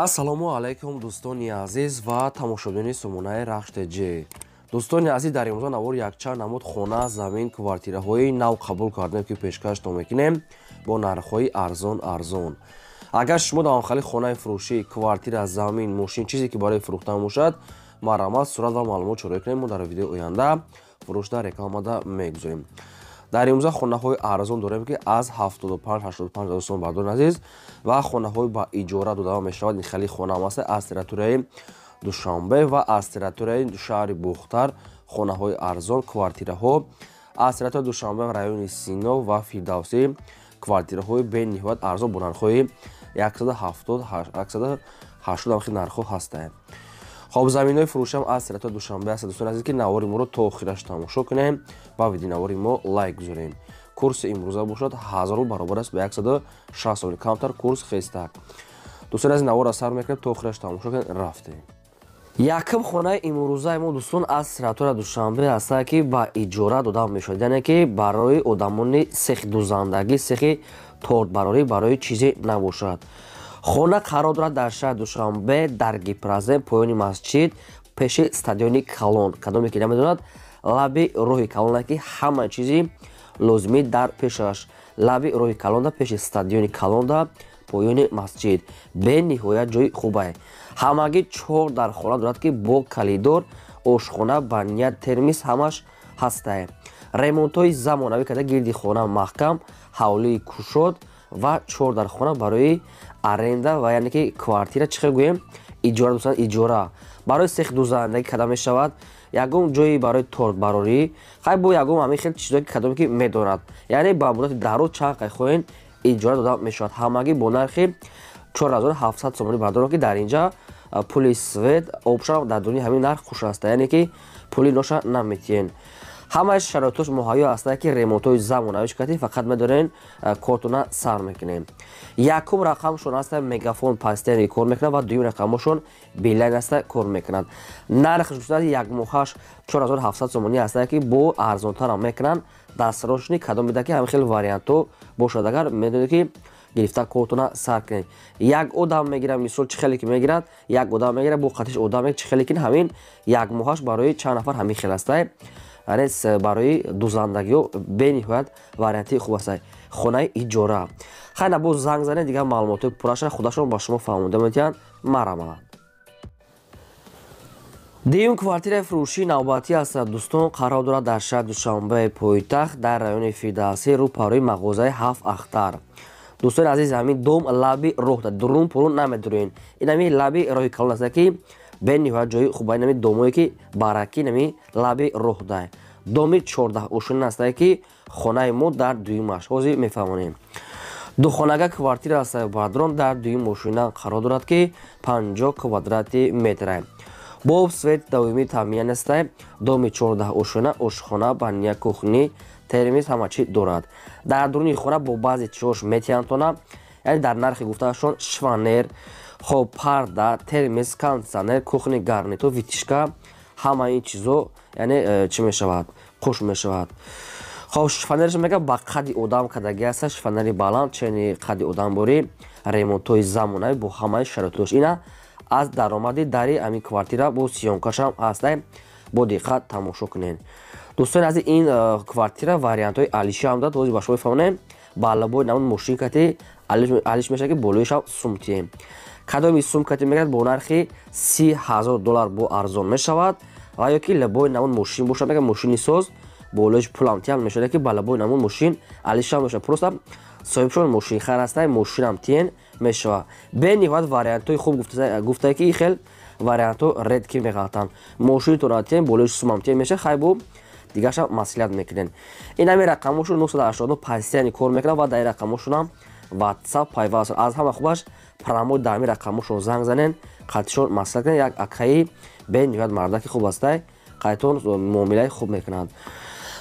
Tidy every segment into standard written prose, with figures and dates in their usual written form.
ассалому алайкум дӯстони азиз ва тамошобини сомонаи рахштеҷӣ. дӯстони азиз, дар имрӯза навор якчанд намуд хона, замин, квартираҳои нав қабул кардем, ки пешкаштон мекунем бо нархҳои арзон. агар шумо давомхали хонаи фурӯшӣ, квартира, замин, мошин, чизе ки барои фурӯхтан бошад, марҳамат сурат ва маълумот чорӣ кунем. мо дар видеои оянда фурӯшда рекламада мегузорем. дар имрӯза хонаҳои арзон дорем, ки аз 75-85 сом бардорен азиз, ва хонаҳои ба иҷора дода мешавад. ин хеле хона ҳам аст аз территорияи Душанбе ва аз территорияи шаҳри Бухтар. хонаҳои арзон, квартираҳо аз территорияи Душанбе, райони Синов ва Фирдавсӣ, квартираҳои бениҳоят арзон бо нархҳои 170-180 нархҳо ҳастанд. хоб заминҳои фурӯшам аз территорияи Душанбе аст. дӯстони азиз, ки навори моро то охираш тамошо кунем ва видеонавори мо лайк гузорем. курси имрӯза бошад 1000 баробар аст ба 160 сом. камтар курс хестак. дӯстони азиз, навора сар мекунем, то охираш тамошо кунем. рафтем. якм хонаи имрӯзаи мо дӯстон аз территорияи Душанбе аст, ки ба иҷора дода мешавад, яъне ки барои одамони сехи дузандагӣ, сехи тортбарорӣ, барои чизе набошад. хона қарор дорад дар шаҳри Душанбе, дар Гипразем, поёни масҷид, пеши стадиони Калон. кадоме ки намедонад, лаби роҳи Калон, ки ҳама чизи лозимӣ дар пешаш. лаби роҳи Калонда, пеши стадиони Калонда, поёни масҷид. бениҳоят ҷои хубае. ҳамагӣ 4 дар хона дорад, ки бо калидор, ошхона, баня, термис ҳамаш ҳастае. ремонтҳои замонавӣ карда гирди хона маҳкам, ҳавлии кушод ва 4 дар хона барои аренда ва яъне ки квартира чихел гӯем иҷора. дӯстон иҷора барои сехи дузандагӣ када мешавад, ягон ҷои барои тортбарорӣ, хай бо ягон ҳамин хел чизое ки кадоме ки медонад, яъне ба муддати дароз чанд қай хоҳен иҷора дода мешавад. ҳамагӣ бо нархи 4700 сомонӣ бардорад, ки дар инҷа пули свет, обша дар дунӣ ҳамин нарх хуш аст, яъне ки пули ноша наметиҳен. ҳамаи шароитош муҳайё аст, ки ремонтҳои замонавӣ шикати фақат медорен кортона сар мекунем. якум рақамшон аст мегафон пастени кор мекунад ва дуюм рақамошон билайн аст кор мекунад. нархш дӯстон як моҳаш 4700 сомонӣ аст, ки бо арзонтарам мекунанд. дастрошни кадом бида, ки ҳамин хел вариантҳо бошад. агар медонед ки гирифта кортона сар кунед, як одам мегирад, мисол чӣ хеле ки мегирад, як одам мегирад, бо қатиш одам чӣ хеле ки ҳамин як моҳаш барои чанд нафар ҳамин хел аст, барои дузандагиҳо бениҳоят варианти хуб аст. хонаи иҷора. хайна боз занг занед, дигар маълумоти пурраша худашон ба шумо фаҳмонда метиҳанд. марҳамат. дуюм квартираи фурӯшии навбатӣ аст дӯстон, қарор дорад дар шаҳри Душанбе пойтахт, дар райони Фирдавсӣ, рӯпарои мағозаи 7 ахтар. дӯстони азиз, ҳамин дом лаби роҳ да дурун пурун намедурен. ин ҳамин лаби роҳи Калон аст, ки бениҳоят ҷои хуба. ин ҳамин домое ки бараки нами лаби роҳ да. доми 14 ошунин аст, ки хонаи мо дар дуюмаш ҳозир мефаҳмонем. духонага квартира аст бардорон, дар дуюм ошуна қарор дорад, ки 50 квадрати метр. боб свет давомӣ таъмин аст. доми 14 ошуна, ошхона, баня, кухни, термис ҳама чӣ дорад. дар дуруни хона бо баъзе чизош метиҳантона, яъне дар нархи гуфтаашон шванер, хоб парда, термис, кондитсионер, кухни, гарнитур, витишка, ҳама ин чизо яъне чӣ мешавад, хуш мешавад. хоб шванерш мегӯяд ба қадди одам кадаги аст, шванери баланд, чени қадди одамборӣ, ремонтҳои замонавӣ бо ҳамаи шароитош. ина аз даромади дари ҳамин квартира бо сиёмкашам аст. бо диққат тамошо кунед. дӯстони азиз, ин квартира вариантҳои алиши ҳам дорад. ҳозир ба шумо фаҳмонем. ба лабои намуд мошинкати алиш мешавад, ки болоишам сумтием. кадоми сумкати мегӯяд бо нархи $30,000 бо арзон мешавад, ва ё ки лабои намуд мошин бошад, мегӯяд мошини соз болоиш пулам мешавад, ки ба лабои намуд мошин алишам мешавад. просто соҳибшон мошинхар аст, мошинам тиен мешавад. бениҳоят вариантҳои хуб гуфтае, ки хел вариантҳо редки меғалтанд. мошинитон тиен болоиш сумам тиен мешавад. хай бо дигаршам маслиҳат мекунен. ин ҳамин рақамошон 989 пастияни кор мекунад ва дар ин рақамошонам ватсап пайваст. аз ҳама хубаш промои дар ҳамин рақамошон занг занен, қатишон маслиҳат кунен. як акаи бениҳоят мардаки хуб аст, қайтон муомилаи хуб мекунад.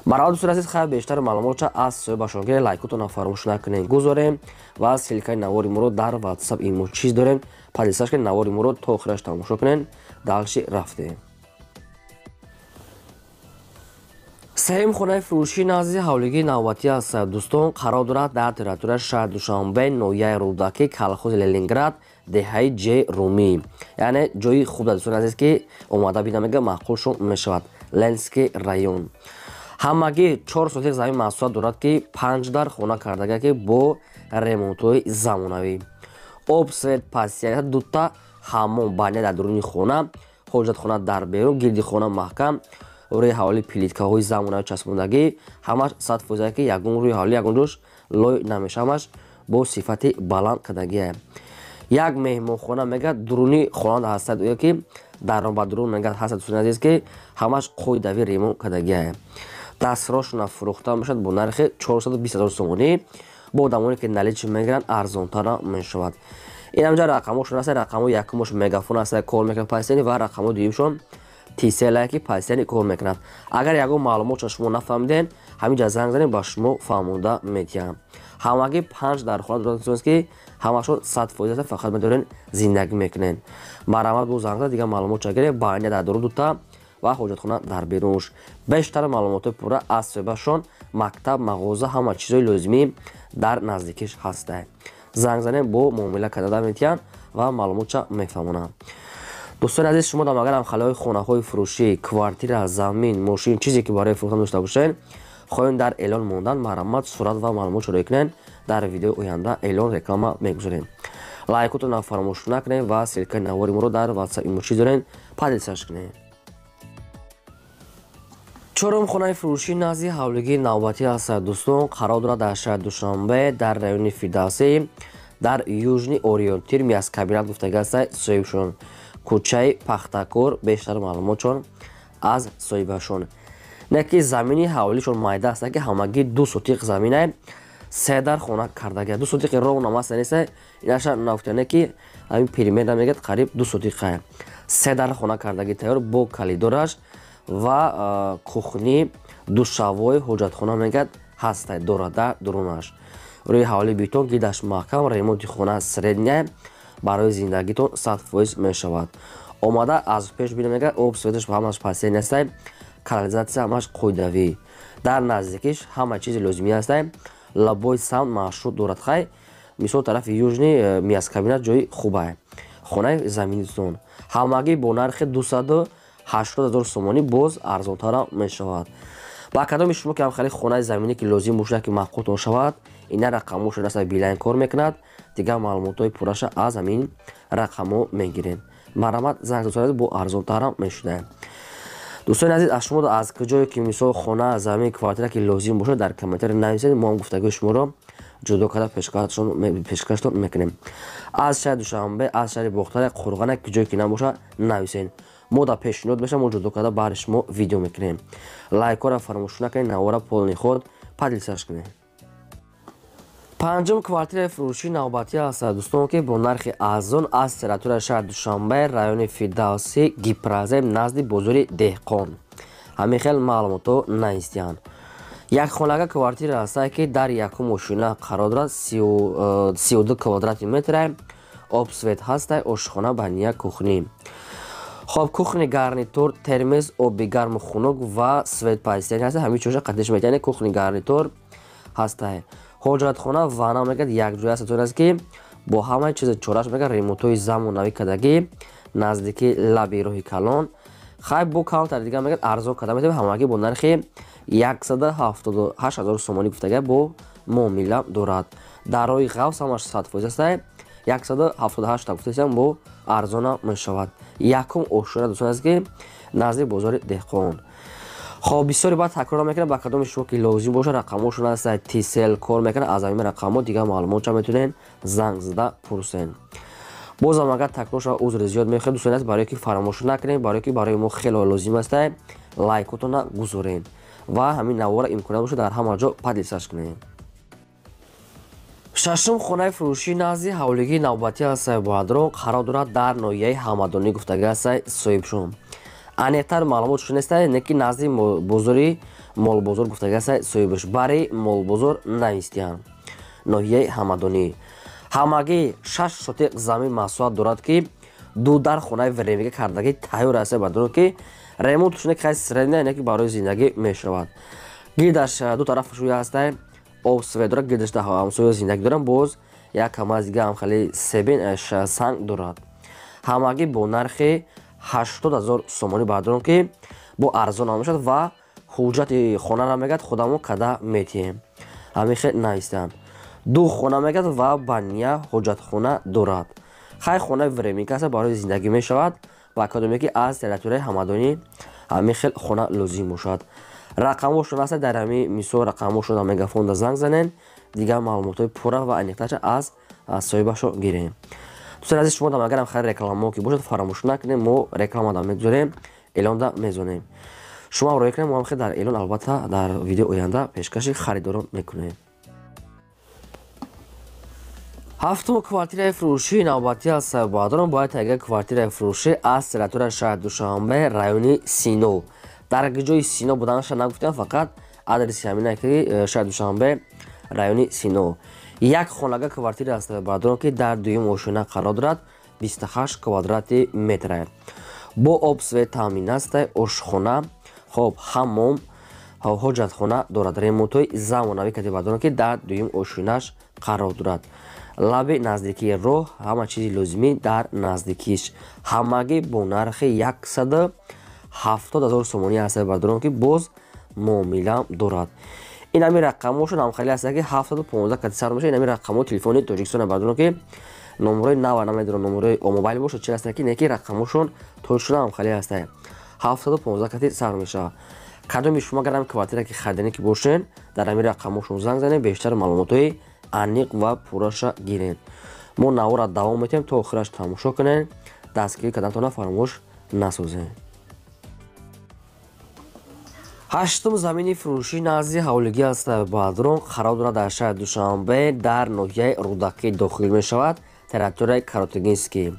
марҳамат дӯстони азиз, хай бештар маълумотша аз соҳибашон гиред. лайкотонро фаромӯш накунед гузорем ва силкаи навори моро дар ватсап имо чиз дорем. падисаш ки навори моро то охираш тамошо кунед. далши рафтем. сеҳем хонаи фурӯшии назди ҳавлигии навбатӣ аст дӯстон, қарор дорад дар территорияи шаҳри Душанбе, ноҳияи Рӯдаки, колхози Ленинград, деҳаи ҷ румӣ, яъне ҷои хуб дӯстон азиз ки омада бина мега маъқул шум мешавад. Ленский район ҳамагӣ 4 сотиқ замин маҳсулот дорад ки 5 дар хона кардага ки бо ремонтҳои замонавӣ. об, свет, пастия, дута ҳаммом баня дар дуруни хона, ҳоҷатхона дар берун, гирди хона маҳкам, рӯи ҳаволи плиткаҳои замонави часпондагӣ, ҳамаш 100% ки ягон рӯи ҳаволи ягон ҷош лой намеша, ҳамаш бо сифати баланд кардагие. Як меҳмонхона мега дуруни хона ҳастад ӯё ки дарон ба дурун мега ҳастад дӯстон азиз ки ҳамаш қоидави ремонт кардагие. Дастфирошона фурӯхта мешавад бо нархи 420 000 сомонӣ. бо одамоне ки наличӣ мегиранд арзонтара мешавад. ин ҳамҷа рақамошон аст. Рақамои якумош мегафон аст кор мекунад пастиани ва рақамои дуюмшон тиселае ки пастиани кор мекунад. агар ягон маълумотро шумо нафаҳмиден ҳаминҷа занг занед ба шумо фаҳмонда метиҳам. ҳамагӣ 5 дар хона дорад ки ҳамашон 100% фақат медорен зиндагӣ мекунен. марамат бо занг зад дигар маълумотро гиред баня дар дуру дута ва ҳоҷатхона дар берунш. бештар маълумотои пурра аз соҳибашон мактаб, мағоза, ҳама чизои лозимӣ дар наздикиш ҳастад. занг занед бо муомила карда метиҳанд ва маълумотша мефаҳмонанд. дӯстони азиз, шумо дар магар ҳамхалиҳои хонаҳои фурӯшӣ, квартира, замин, мошин, чизе ки барои фурӯхтан дошта бошед, хоҳем дар эълон мондан марамат, сурат ва маълумотро рӯй кунед. дар видеои оянда эълон реклама мегузорем. лайкотонро фаромӯш накунед ва ссилкаи навори моро дар ватсап имочи дорем, падисаш кунед. чорум хонаи фурӯшӣ назди ҳавлигии навбатӣ аст дӯстон. қарор дорад дар шаҳри Душанбе дар райони Фирдавсӣ дар южни ориентир мияскабинат гуфтагӣ аст соҳибшон кӯчаи Пахтакор. бештар маълумотшон аз соҳибашон. неки замини ҳавлишон майда аст ки ҳамагӣ 2 сотиқ замина 3 дар хона кардага 2 сотиқи ровнам аст нест инаша нафтяне ки ҳамин периметр мегӯяд қариб 2 сотиқа 3 дар хона кардаги тайёр бо калидораш ва кухни душавой ҳоҷатхона мегӯяд ҳастай дорад дар дурунаш. рӯи ҳаволи бетон гирдаш маҳкам. ремонти хона средня барои зиндагитон 100% мешавад. омада аз пеш бина мегӯяд об, светаш ҳамаш пастия нестай, канализатсия ҳамаш қоидавӣ. дар наздикиш ҳама чизи лозимӣ ҳастай. лабои самт маршрут дорад. хай мисол тарафи южни мияскабинат ҷои хубае. хонаи заминистон ҳамагӣ бо нархи 280 000 сомонӣ боз арзонтара мешавад. ба кадоми шумо ки ҳамхари хонаи заминӣ ки лозим бошад ки маҳқултон шавад, ина рақамоша аст билайн кор мекунад. дигар маълумотои пурраша аз ҳамин рақамо мегирем. марамат занг дозорад бо арзонтара мешуда. дӯстони азиз, аз шумо аз куҷое ки мисол хона, замин, квартира ки лозим бошад дар комментари нависед. мо ҳам гуфтагӯи шуморо ҷудо карда пешкаштон мекунем. аз шаҳри Душанбе, аз шаҳри Бохтария, Қурғана куҷое ки набошад нависед. мо дар пешниҳод мешавем, мо ҷудо карда баҳри шумо видео мекунем. лайкҳоро фаромӯш накунед, навора полни худ падилсаш кунед. панҷум квартираи фурӯшии навбатӣ аст дӯстон ки бо нархи арзон аз территорияи шаҳри Душанбе, райони Фирдавсӣ, Гипразем назди бозори Деҳқон. ҳамин хел маълумото наистиянд. якхонага квартира аст ки дар якум ошина қарор дорад. 32 квадрати метр об, свет ҳастай, ошхона, баня, кухни. хоб кухни гарнитур, термос, оби гарму хунук ва свет пастияни ҳаст. ҳамин чоша қатиш метиҳанд. кухни гарнитур ҳастай. ҳоҷатхона ванна мегӯяд якҷоя аст аст ки бо ҳамаи чизи чораш мегӯяд ремонтҳои замонавӣ кардагӣ наздики лаби роҳи калон. хай бо каунтари дигар мегӯяд арзон карда метавонад. ҳамагӣ бо нархи 178 000 сомонӣ гуфтага бо муомила дорад. дар роҳи ғавс ҳамаш 100% аст. 178 гуфтаам бо арзона мешавад. якум ошура дӯстон аст ки назди бозори Деҳқон. хоб бисёре баъд такрор мекунам. ба кадоми шумо ки лозим бошад рақамошон аст тисел кор мекунад. аз ҳамин рақамо дигар маълумотша метавонед занг зада пурсен. бозам агар такрор шава узри зиёд мехоҳед дӯстон аст. барои ки фаромӯш накунед, барои ки барои мо хеле лозим аст лайкотона гузорен ва ҳамин навора имконат бошад дар ҳама ҷо падисаш кунед. шашум хонаи фурӯшии назди ҳавлигии навбатӣ аст боядрон қарор дорад дар ноҳияи ҳамадонӣ гуфтага аст соҳибшон. аниқтар маълумотшон нест неки назди бозори молбозор гуфтага аст соҳибаш бари молбозор навистиянд. ноҳияи ҳамадонӣ ҳамагӣ 6 сотиқ замин маҳсулот дорад ки 2 дар хонаи веремига кардаги тайёр аст. бадро ки ремонтшон хай средня неки барои зиндагӣ мешавад. гирдаш ду тараф шӯя аст об, свет дорад. гирдаш ҳамсоя зиндагӣ доранд. боз як камаз дига ҳам хеле себен санг дорад. Ҳамагӣ бо нархи 80000 сомонӣ бардорем ки бо арзон мешавад ва ҳуҷҷати хонара мегӯяд худамо када метиҳем. Ҳамин хел наистанд. 2 хона мегӯяд ва ба ния ҳуҷҷатхона дорад. Хай хонаи временка аст барои зиндагӣ мешавад ва кадоме ки аз территорияи ҳамадонӣ ҳамин хел хона лозим бошад. Рақамошон аст дар ҳамин мисол рақамошон дар мегафонда занг занен, дигар маълумотҳои пурра ва аниқташа аз соҳибашон гирем. дӯстони азиз, шумо дам агарам хай рекламаҳо ки бошад фаромӯш накунем, мо рекламада мегузорем, эълонда мезонем. шумо ҳамроҳӣ кунем, мо ҳам хел дар эълон албатта дар видеои оянда пешкаши харидорон мекунем. ҳафтум квартираи фурӯшии навбатӣ аз Сайбаҳдорон бояд тайга квартираи фурӯшӣ аз территорияи шаҳри Душанбе, райони Сино. дар ҷои Сино буданашо нагуфтем, фақат адреси ҳамина ки шаҳри Душанбе, райони Сино. Як хонага квартира аз Сайбаҳдорон ки дар дуюм ошина қарор дорад, 28 квадрати метр. бо об свет таъмин аст, ошхона, хоб, ҳаммом, ҳоҷатхона дорад. ремонтҳои замонавӣ кардем бардорон ки дар дуюм ошинаш қарор дорад. лаби наздикии роҳ, ҳама чизи лозимӣ дар наздикиш. ҳамагӣ бо нархи 170000 сомонӣ аст бардорон ки боз муомила дорад. ин ҳамин рақамошон ҳамхали аст ки 715 кати сар меша. ин ҳамин рақамҳои телефони Тоҷикистон бардорон ки номерои нава намедорам, номерои мобайл бошад чӣ аст ки не ки рақамошон тоҷикистон ҳамхали аст. 715 кати сар меша. кадоми шумо гарам квартира ки харидане ки бошен, дар ҳамин рақамошон занг занем, бештар маълумотҳои аниқ ва пурраша гирен. мо навора давом метем то охираш тамошо кунем, дастгирӣ карданатона фаромӯш насозем. ҳаштум замини фурӯшӣ назди ҳавлигӣ аз Сайбаҳдорон қарор дорад дар шаҳри Душанбе, дар ноҳияи Рудакӣ дохил мешавад, территорияи Каротагинский.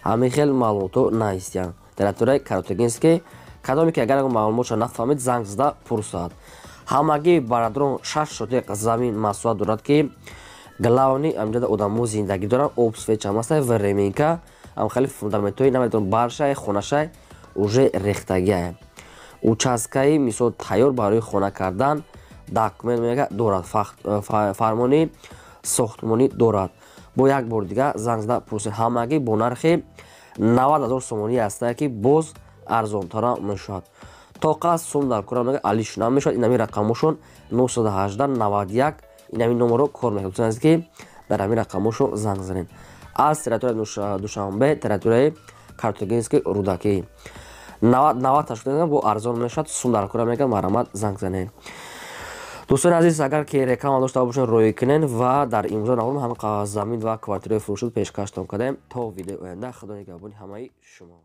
ҳамин хел маълумотҳо наистанд. территорияи Каротагинский, кадоме ки агар маълумотша нафаҳмед, занг зада пурсад. ҳамагӣ барадорон 6 сотиқ замин маҳсулат дорад ки главни амҷада одамо зиндагӣ доранд, об свечам аст, временка, ҳамхели фундаментҳои намедонам баршай хонашай уже рехтагиае. участкаи мисол тайёр барои хона кардан документ мега дорад, фармони сохтмонӣ дорад. бо як бор дига занг зада пурсед. ҳамагӣ бо нархи 90000 сомонӣ аст ки боз арзонтара мешавад. тоқа сум дар кора мега алишна мешавад. ин ҳамин рақамошон 918 91, ин ҳамин номерро кор мекунад. дӯстон азиз ки дар ҳамин рақамошон занг занед. аз территорияи Душанбе, территорияи Каротагинский, Рудакӣ 90 ташкил бо арзон мешавад. сум дар кора мега марҳамат занг занед. дӯстони азиз, агар ки реклама дошта бошен роӣ кунен ва дар имзо навом ҳам замин ва квартираи фурӯшид пешкаштон кардем. то видеои оянда, худо нигаҳбони ҳамаи шумо.